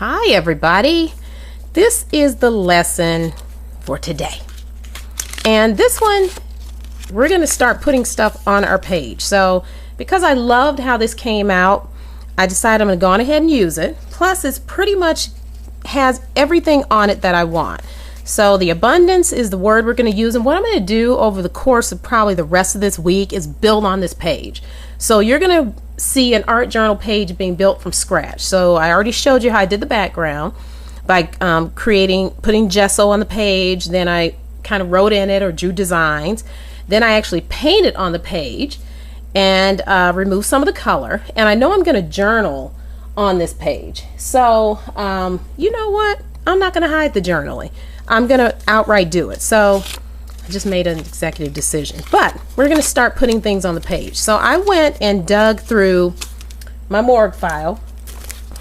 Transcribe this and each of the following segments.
Hi everybody, this is the lesson for today, and this one we're going to start putting stuff on our page. So because I loved how this came out, I decided I'm going to go on ahead and use it. Plus it's pretty much has everything on it that I want. So the abundance is the word we're going to use, and what I'm going to do over the course of probably the rest of this week is build on this page. So you're going to see an art journal page being built from scratch. So I already showed you how I did the background by putting gesso on the page. Then I kind of wrote in it or drew designs. Then I actually painted on the page and removed some of the color. And I know I'm going to journal on this page. So you know what? I'm not going to hide the journaling. I'm going to outright do it. So I just made an executive decision. But we're going to start putting things on the page. So I went and dug through my morgue file.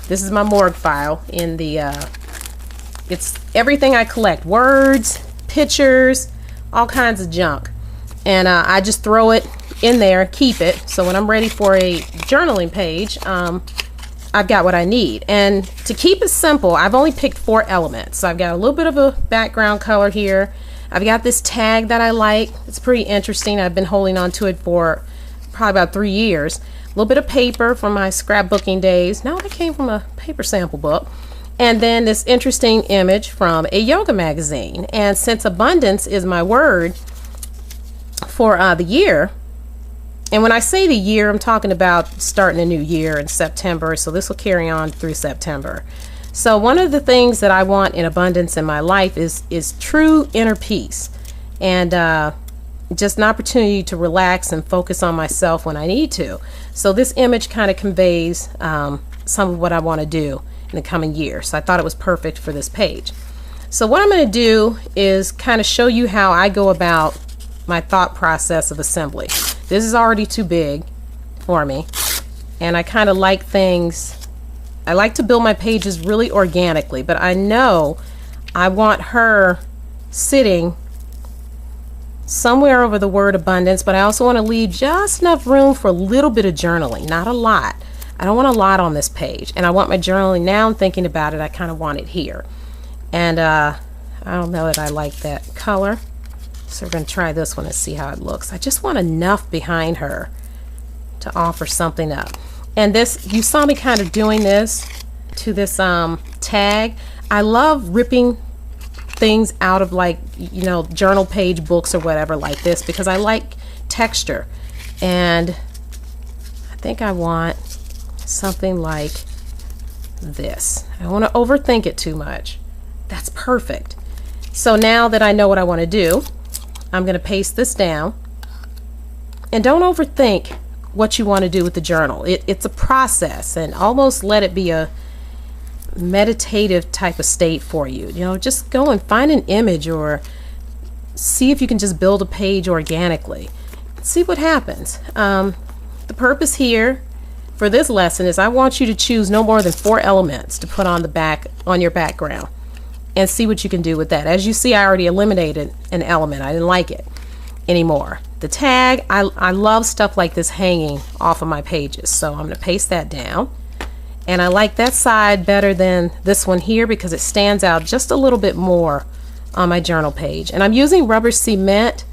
This is my morgue file in the, it's everything I collect. Words, pictures, all kinds of junk. And I just throw it in there, keep it. So when I'm ready for a journaling page, I've got what I need. And to keep it simple, I've only picked 4 elements. So I've got a little bit of a background color here. I've got this tag that I like. It's pretty interesting. I've been holding on to it for probably about 3 years. A little bit of paper from my scrapbooking days. No, that came from a paper sample book. And then this interesting image from a yoga magazine. And since abundance is my word for the year, and when I say the year, I'm talking about starting a new year in September, so this will carry on through September. So one of the things that I want in abundance in my life is true inner peace, and just an opportunity to relax and focus on myself when I need to. So this image kind of conveys some of what I want to do in the coming year. So I thought it was perfect for this page. So what I'm going to do is kind of show you how I go about my thought process of assembly. This is already too big for me, and I kind of like things, I like to build my pages really organically, but I know I want her sitting somewhere over the word abundance, but I also want to leave just enough room for a little bit of journaling, not a lot. I don't want a lot on this page, and I want my journaling. Now I'm thinking about it, I kind of want it here. And I don't know that I like that color. So we're going to try this one and see how it looks. I just want enough behind her to offer something up. And this, you saw me kind of doing this to this tag. I love ripping things out of, like, you know, journal page books or whatever like this, because I like texture. And I think I want something like this. I don't want to overthink it too much. That's perfect. So now that I know what I want to do, I'm going to paste this down. And don't overthink what you want to do with the journal. It's a process, and almost let it be a meditative type of state for you. You know, just go and find an image or see if you can just build a page organically. See what happens. The purpose here for this lesson is I want you to choose no more than 4 elements to put on the back on your background, and see what you can do with that. As you see, I already eliminated an element. I didn't like it anymore. The tag, I love stuff like this hanging off of my pages. So I'm going to paste that down. And I like that side better than this one here because it stands out just a little bit more on my journal page. And I'm using rubber cement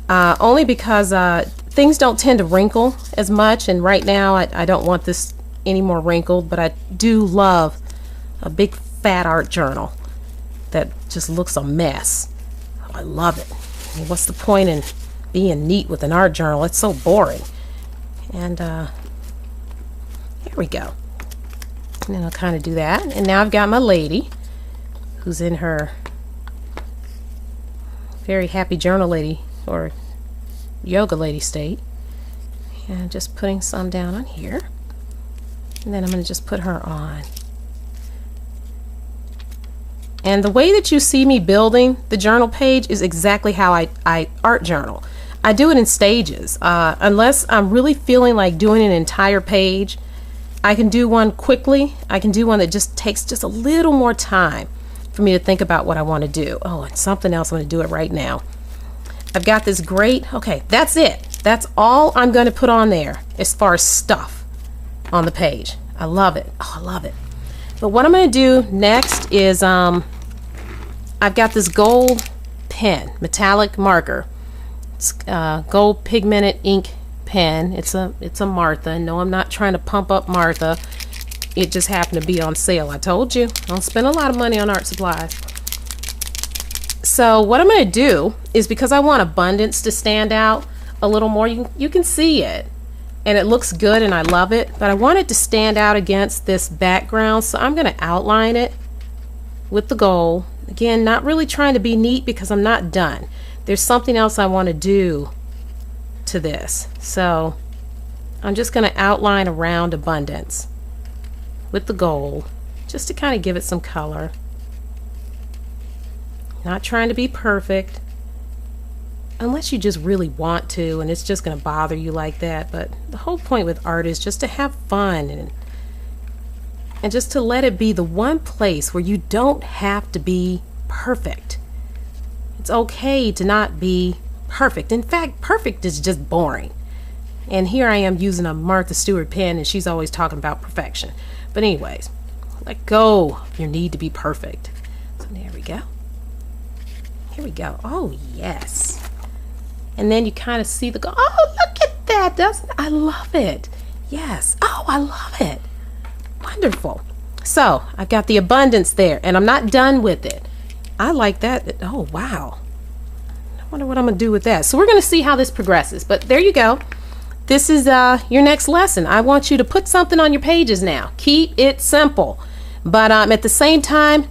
only because things don't tend to wrinkle as much. And right now I don't want this any more wrinkled, but I do love a big fat art journal that just looks a mess. I love it. I mean, what's the point in being neat with an art journal? It's so boring. And here we go. And then I'll kind of do that. And now I've got my lady who's in her very happy journal lady or yoga lady state. And just putting some down on here. And then I'm going to just put her on. And the way that you see me building the journal page is exactly how I art journal. I do it in stages. Unless I'm really feeling like doing an entire page, I can do one quickly. I can do one that just takes just a little more time for me to think about what I want to do. Oh, and something else, I'm going to do it right now. I've got this great, okay, that's it. That's all I'm going to put on there as far as stuff on the page. I love it. Oh, I love it. But what I'm going to do next is I've got this gold pen, metallic marker. It's gold pigmented ink pen. It's a Martha. No, I'm not trying to pump up Martha. It just happened to be on sale. I told you, I don't spend a lot of money on art supplies. So what I'm going to do is, because I want abundance to stand out a little more, you can see it and it looks good and I love it, but I want it to stand out against this background, so I'm going to outline it with the gold. Again, not really trying to be neat because I'm not done. There's something else I want to do to this, so I'm just going to outline around abundance with the gold, just to kind of give it some color. Not trying to be perfect, unless you just really want to and it's just going to bother you like that. But the whole point with art is just to have fun and just to let it be the one place where you don't have to be perfect. It's okay to not be perfect. In fact, perfect is just boring. And here I am using a Martha Stewart pen and she's always talking about perfection. But anyways, let go of your need to be perfect. So there we go. Here we go. Oh yes. And then you kind of see the go. Oh, look at that. Doesn't I love it? Yes. Oh, I love it. Wonderful. So I've got the abundance there and I'm not done with it. I like that. Oh wow. I wonder what I'm gonna do with that. So we're gonna see how this progresses. But there you go. This is your next lesson. I want you to put something on your pages now. Keep it simple, but at the same time,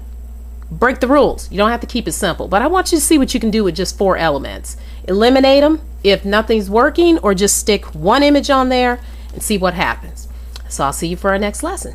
break the rules. You don't have to keep it simple, but I want you to see what you can do with just 4 elements. Eliminate them if nothing's working, or just stick one image on there and see what happens. So I'll see you for our next lesson.